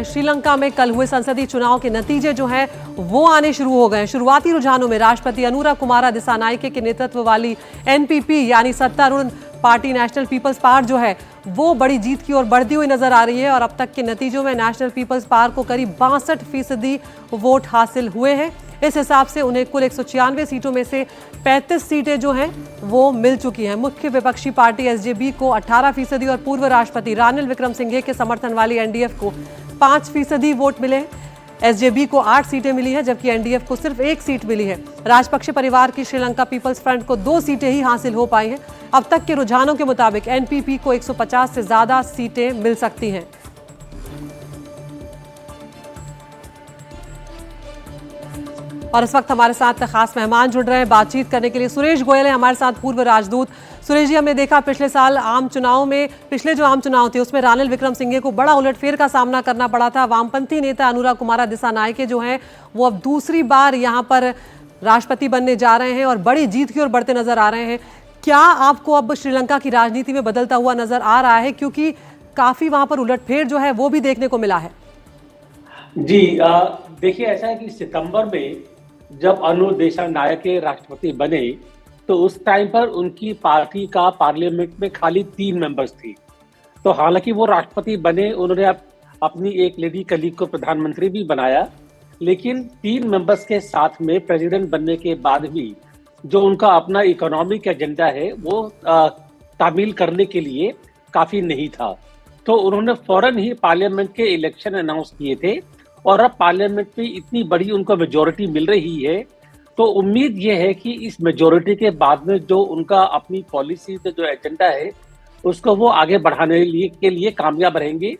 हैं। श्रीलंका में कल हुए संसदीय चुनाव के नतीजे जो हैं वो आने शुरू हो गए हैं। शुरुआती रुझानों में राष्ट्रपति अनुरा कुमारा दिसानायके के नेतृत्व वाली एनपीपी यानी सत्तारूढ़ पार्टी नेशनल पीपल्स पार्टी जो है वो बड़ी जीत की ओर बढ़ती हुई नजर आ रही है और अब तक के नतीजों में नेशनल पीपल्स पार्टी को करीब 62% वोट हासिल हुए हैं। इस हिसाब से उन्हें कुल 196 सीटों में से 35 सीटें जो हैं वो मिल चुकी हैं। मुख्य विपक्षी पार्टी एसजेबी को 18% और पूर्व राष्ट्रपति रानिल विक्रमसिंघे के समर्थन वाली एनडीएफ को 5% वोट मिले। एसजेबी को 8 सीटें मिली हैं जबकि एनडीएफ को सिर्फ 1 सीट मिली है। राजपक्षे परिवार की श्रीलंका पीपल्स फ्रंट को 2 सीटें ही हासिल हो पाई हैं। अब तक के रुझानों के मुताबिक एनपीपी को 150 से ज्यादा सीटें मिल सकती हैं। और इस वक्त हमारे साथ खास मेहमान जुड़ रहे हैं बातचीत करने के लिए। सुरेश गोयल है हमारे साथ, पूर्व राजदूत। सुरेश जी, हमने देखा पिछले साल आम चुनाव में, पिछले जो आम चुनाव थे उसमें रानिल विक्रमसिंघे को बड़ा उलटफेर का सामना करना पड़ा था। वामपंथी नेता अनुरा कुमारा दिसानायके जो हैं वो अब दूसरी बार यहाँ पर राष्ट्रपति बनने जा रहे हैं और बड़ी जीत की ओर बढ़ते नजर आ रहे हैं। क्या आपको अब श्रीलंका की राजनीति में बदलता हुआ नजर आ रहा है, क्योंकि काफी वहां पर उलटफेर जो है वो भी देखने को मिला है? जी, देखिए, ऐसा है कि सितंबर में जब अनु दिसानायके राष्ट्रपति बने तो उस टाइम पर उनकी पार्टी का पार्लियामेंट में खाली 3 मेंबर्स थी। तो हालांकि वो राष्ट्रपति बने, उन्होंने अपनी एक लेडी कलीग को प्रधानमंत्री भी बनाया, लेकिन 3 मेंबर्स के साथ में प्रेसिडेंट बनने के बाद भी जो उनका अपना इकोनॉमिक एजेंडा है वो तामील करने के लिए काफी नहीं था। तो उन्होंने फौरन ही पार्लियामेंट के इलेक्शन अनाउंस किए थे और अब पार्लियामेंट में इतनी बड़ी उनको मेजोरिटी मिल रही है तो उम्मीद ये है कि इस मेजोरिटी के बाद में जो उनका अपनी पॉलिसी से जो एजेंडा है उसको वो आगे बढ़ाने के लिए कामयाब रहेंगे।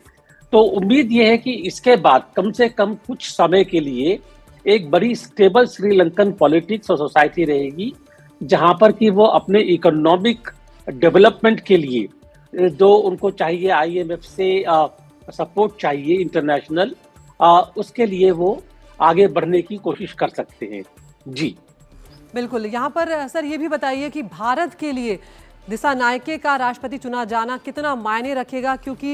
तो उम्मीद ये है कि इसके बाद कम से कम कुछ समय के लिए एक बड़ी स्टेबल श्रीलंकन पॉलिटिक्स और सोसाइटी रहेगी, जहां पर कि वो अपने इकोनॉमिक डेवलपमेंट के लिए जो उनको चाहिए, आईएमएफ से सपोर्ट चाहिए इंटरनेशनल, उसके लिए वो आगे बढ़ने की कोशिश कर सकते हैं। जी बिल्कुल। यहाँ पर सर ये भी बताइए कि भारत के लिए दिसानायके का राष्ट्रपति चुना जाना कितना मायने रखेगा, क्योंकि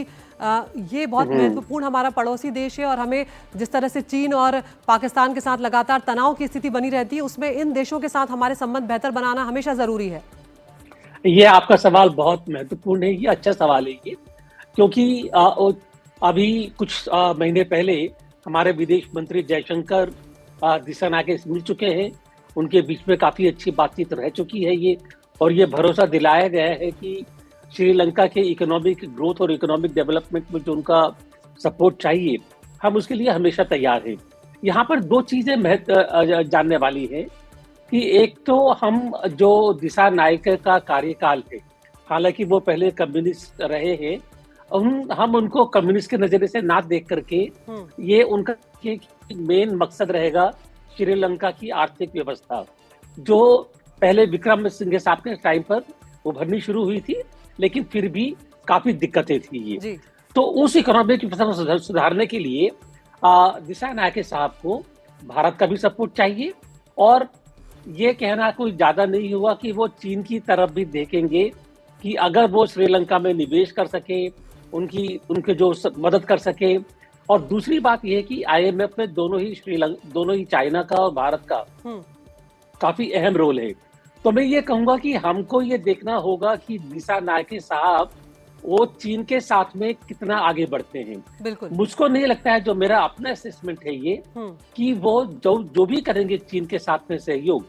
ये बहुत महत्वपूर्ण हमारा पड़ोसी देश है और हमें जिस तरह से चीन और पाकिस्तान के साथ लगातार तनाव की स्थिति बनी रहती है, उसमें इन देशों के साथ हमारे संबंध बेहतर बनाना हमेशा जरूरी है। ये आपका सवाल बहुत महत्वपूर्ण है, ये अच्छा सवाल है ये, क्योंकि अभी कुछ महीने पहले हमारे विदेश मंत्री जयशंकर दिसानायके से मिल चुके हैं। उनके बीच में काफी अच्छी बातचीत रह चुकी है ये, और ये भरोसा दिलाया गया है कि श्रीलंका के इकोनॉमिक ग्रोथ और इकोनॉमिक डेवलपमेंट में जो उनका सपोर्ट चाहिए, हम उसके लिए हमेशा तैयार हैं। यहाँ पर 2 चीजें जानने वाली है कि एक तो हम जो दिसानायके का कार्यकाल है, हालांकि वो पहले कम्युनिस्ट रहे हैं, हम उनको कम्युनिस्ट के नजरिए से ना देख करके ये उनका मेन मकसद रहेगा श्रीलंका की आर्थिक व्यवस्था, जो पहले विक्रमसिंघे साहब के टाइम पर उभरनी शुरू हुई थी, लेकिन फिर भी काफी दिक्कतें थी ये। तो उस इकोनॉमिक व्यवस्था को सुधारने के लिए दिसानायके साहब को भारत का भी सपोर्ट चाहिए, और ये कहना कोई ज्यादा नहीं हुआ कि वो चीन की तरफ भी देखेंगे कि अगर वो श्रीलंका में निवेश कर सके, उनके जो मदद कर सके। और दूसरी बात यह है कि आईएमएफ में दोनों ही चाइना का और भारत का काफी अहम रोल है। तो मैं ये कहूंगा कि हमको ये देखना होगा कि दिसानायके साहब वो चीन के साथ में कितना आगे बढ़ते हैं। बिल्कुल। मुझको नहीं लगता है, जो मेरा अपना असेसमेंट है ये, कि वो जो भी करेंगे चीन के साथ में सहयोग,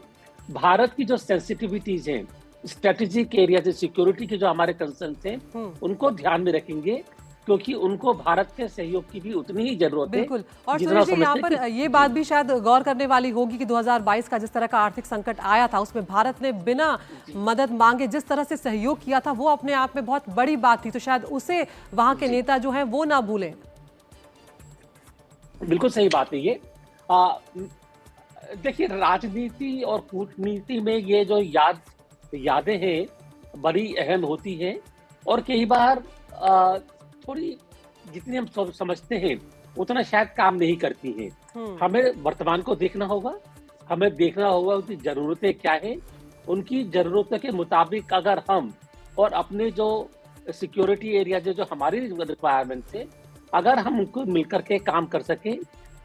भारत की जो सेंसिटिविटीज हैं, स्ट्रेटेजिक एरिया से सिक्योरिटी के जो हमारे कंसर्न हैं, उनको ध्यान में रखेंगे, क्योंकि उनको भारत के सहयोग की भी उतनी ही जरूरत है। बिल्कुल। और सुरेश जी, यहाँ पर ये बात भी शायद गौर करने वाली होगी कि 2022 का जिस तरह का आर्थिक संकट आया था, उसमें भारत ने बिना मदद मांगे जिस तरह से सहयोग किया था, वो अपने आप में बहुत बड़ी बात थी। तो शायद उसे वहां के नेता जो हैं वो ना भूलें। बिल्कुल सही बात है ये। देखिए, राजनीति और कूटनीति में ये जो यादें हैं बड़ी अहम होती हैं, और कई बार थोड़ी जितनी हम समझते हैं उतना शायद काम नहीं करती हैं। हमें वर्तमान को देखना होगा, हमें देखना होगा उनकी जरूरतें क्या हैं, उनकी जरूरतों के मुताबिक अगर हम और अपने जो सिक्योरिटी एरिया जो हमारी रिक्वायरमेंट है अगर हम उनको मिलकर के काम कर सके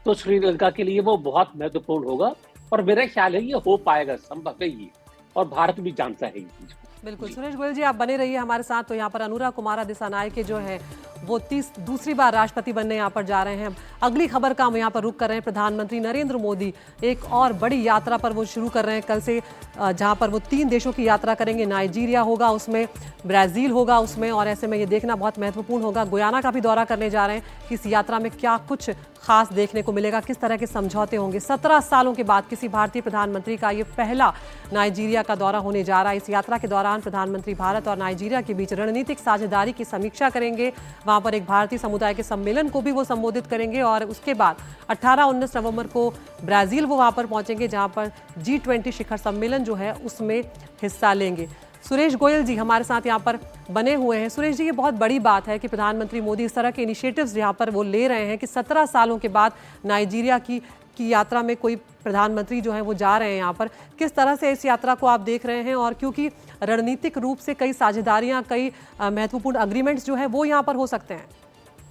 तो श्रीलंका के लिए वो बहुत महत्वपूर्ण होगा और मेरा ख्याल है ये हो पाएगा, संभव है ये, और भारत भी जानता है ये चीज को। बिल्कुल। सुरेश गोयल जी, आप बने रहिए हमारे साथ। तो यहाँ पर अनुरा कुमारा दिसानायके जो है वो दूसरी बार राष्ट्रपति बनने यहाँ पर जा रहे हैं। अगली खबर का हम यहाँ पर रुक कर रहे हैं। प्रधानमंत्री नरेंद्र मोदी एक और बड़ी यात्रा पर वो शुरू कर रहे हैं कल से, जहाँ पर वो 3 देशों की यात्रा करेंगे। नाइजीरिया होगा उसमें, ब्राज़ील होगा उसमें, और ऐसे में ये देखना बहुत महत्वपूर्ण होगा गुयाना का भी दौरा करने जा रहे हैं कि इस यात्रा में क्या कुछ खास देखने को मिलेगा, किस तरह के समझौते होंगे। 17 सालों के बाद किसी भारतीय प्रधानमंत्री का ये पहला नाइजीरिया का दौरा होने जा रहा है। इस यात्रा के दौरान प्रधानमंत्री भारत और नाइजीरिया के बीच रणनीतिक साझेदारी की समीक्षा करेंगे। वहां पर एक भारतीय समुदाय के सम्मेलन को भी वो संबोधित करेंगे और उसके बाद 18-19 नवंबर को ब्राजील वो वहां पर पहुंचेंगे, जहां पर G20 शिखर सम्मेलन जो है उसमें हिस्सा लेंगे। सुरेश गोयल जी हमारे साथ यहाँ पर बने हुए हैं। सुरेश जी, ये बहुत बड़ी बात है कि प्रधानमंत्री मोदी इस तरह के इनिशिएटिव्स यहाँ पर वो ले रहे हैं कि 17 सालों के बाद नाइजीरिया की यात्रा में कोई प्रधानमंत्री जो है वो जा रहे हैं यहाँ पर। किस तरह से इस यात्रा को आप देख रहे हैं, और क्योंकि रणनीतिक रूप से कई साझेदारियाँ, कई महत्वपूर्ण अग्रीमेंट्स जो है वो यहाँ पर हो सकते हैं।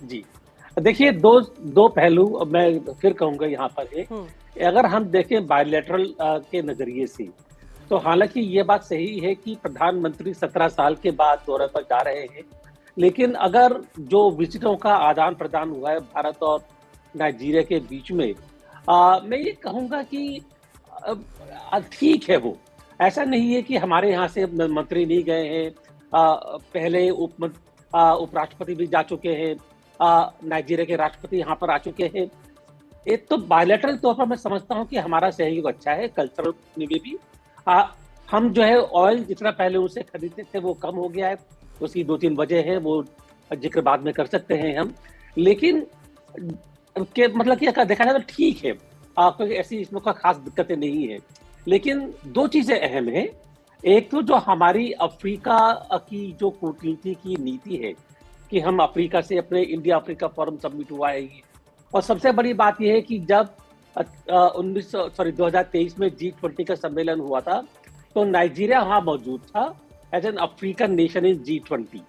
जी देखिए, दो पहलू मैं फिर कहूंगा यहाँ पर है। अगर हम देखें बायलैटरल के नजरिए से, तो हालांकि ये बात सही है कि प्रधानमंत्री 17 साल के बाद दौरे पर जा रहे हैं, लेकिन अगर जो विजिटों का आदान प्रदान हुआ है भारत और नाइजीरिया के बीच में, मैं ये कहूँगा कि ठीक है। वो ऐसा नहीं है कि हमारे यहाँ से मंत्री नहीं गए हैं, पहले उपराष्ट्रपति भी जा चुके हैं, नाइजीरिया के राष्ट्रपति यहाँ पर आ चुके हैं। एक तो बायलैटरल तौर पर मैं समझता हूँ कि हमारा सहयोग अच्छा है, कल्चरल में भी। हम जो है ऑयल जितना पहले उनसे खरीदते थे वो कम हो गया है, उसकी 2-3 वजह है, वो जिक्र बाद में कर सकते हैं हम। लेकिन के मतलब कि देखा जाए तो ठीक है, कोई ऐसी इसमें कोई खास दिक्कतें नहीं है। लेकिन 2 चीजें अहम है। एक तो जो हमारी अफ्रीका की जो कूटनीति की नीति है कि हम अफ्रीका से अपने इंडिया अफ्रीका फोरम सबमिट हुआ है, और सबसे बड़ी बात यह है कि जब 2023 में G20 का सम्मेलन हुआ था तो नाइजीरिया वहां मौजूद था as an African nation in G20।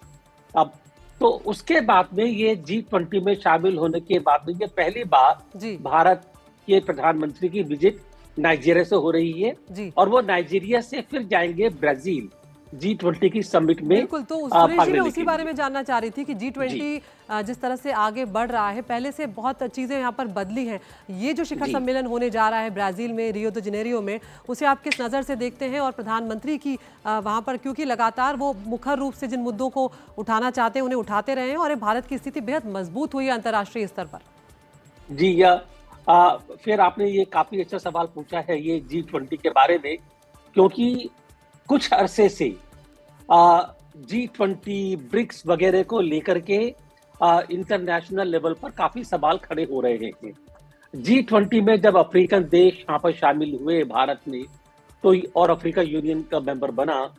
अब तो उसके बाद में ये G20 में शामिल होने के बाद में ये पहली बार भारत के प्रधानमंत्री की विजिट नाइजीरिया से हो रही है, और वो नाइजीरिया से फिर जाएंगे ब्राजील G20 की समिट में। बिल्कुल। तो सुरेश जी, मैं उसी बारे में जानना चाह रही थी कि G20 जिस तरह से आगे बढ़ रहा है, पहले से बहुत चीजें यहाँ पर बदली हैं। ये जो शिखर सम्मेलन होने जा रहा है ब्राजील में, रियो द जेनेरियो में, उसे आप किस नज़र से देखते हैं? और प्रधानमंत्री की वहाँ पर, क्योंकि लगातार वो मुखर रूप से जिन मुद्दों को उठाना चाहते हैं उन्हें उठाते रहे हैं, और भारत की स्थिति बेहद मजबूत हुई है अंतर्राष्ट्रीय स्तर पर। जी, फिर आपने ये काफी अच्छा सवाल पूछा है ये G20 के बारे में, क्योंकि कुछ अरसे से G20 ब्रिक्स वगैरह को लेकर के इंटरनेशनल लेवल पर काफी सवाल खड़े हो रहे हैं। G20 में जब अफ्रीकन देश यहाँ पर शामिल हुए भारत में, तो और अफ्रीका यूनियन का मेंबर बना,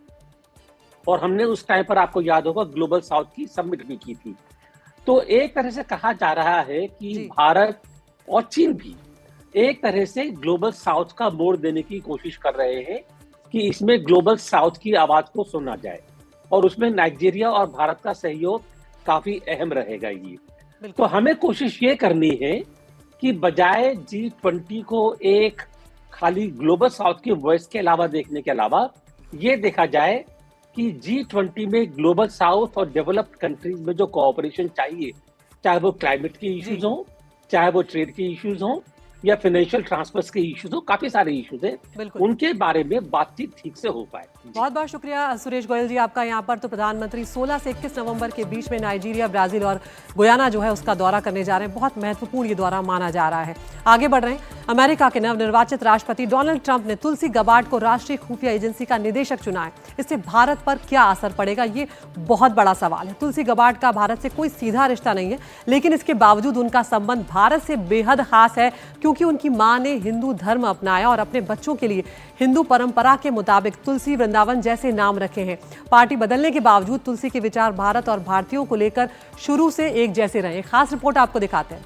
और हमने उस टाइम पर आपको याद होगा ग्लोबल साउथ की समिट भी की थी। तो एक तरह से कहा जा रहा है कि भारत और चीन भी एक तरह से ग्लोबल साउथ का मोड़ देने की कोशिश कर रहे हैं कि इसमें ग्लोबल साउथ की आवाज को सुना जाए, और उसमें नाइजीरिया और भारत का सहयोग काफी अहम रहेगा। ये तो हमें कोशिश ये करनी है कि बजाय G20 को एक खाली ग्लोबल साउथ की वॉइस के अलावा देखने के अलावा ये देखा जाए कि G20 में ग्लोबल साउथ और डेवलप्ड कंट्रीज में जो कोऑपरेशन चाहिए, चाहे वो क्लाइमेट के इश्यूज हो, चाहे वो ट्रेड के इश्यूज हो, या फाइनेंशियल ट्रांसफर्स के इश्यूज हो, काफी सारे इश्यूज हैं, उनके बारे में बातचीत ठीक से हो पाए। बहुत बहुत शुक्रिया सुरेश गोयल जी आपका। यहाँ पर तो प्रधानमंत्री 16 से 21 नवंबर के बीच में नाइजीरिया, ब्राजील और गुयाना जो है उसका दौरा करने जा रहे हैं। बहुत महत्वपूर्ण ये दौरा माना जा रहा है। आगे बढ़ रहे हैं। अमेरिका के नवनिर्वाचित राष्ट्रपति डोनाल्ड ट्रंप ने तुलसी गबार्ड को राष्ट्रीय खुफिया एजेंसी का निदेशक चुना है। इससे भारत पर क्या असर पड़ेगा, ये बहुत बड़ा सवाल है। तुलसी गबार्ड का भारत से कोई सीधा रिश्ता नहीं है, लेकिन इसके बावजूद उनका संबंध भारत से बेहद खास है, क्योंकि उनकी मां ने हिंदू धर्म अपनाया और अपने बच्चों के लिए हिंदू परंपरा के मुताबिक तुलसी वृंदावन जैसे नाम रखे हैं। पार्टी बदलने के बावजूद तुलसी के विचार भारत और भारतीयों को लेकर शुरू से एक जैसे रहे। खास रिपोर्ट आपको दिखाते हैं।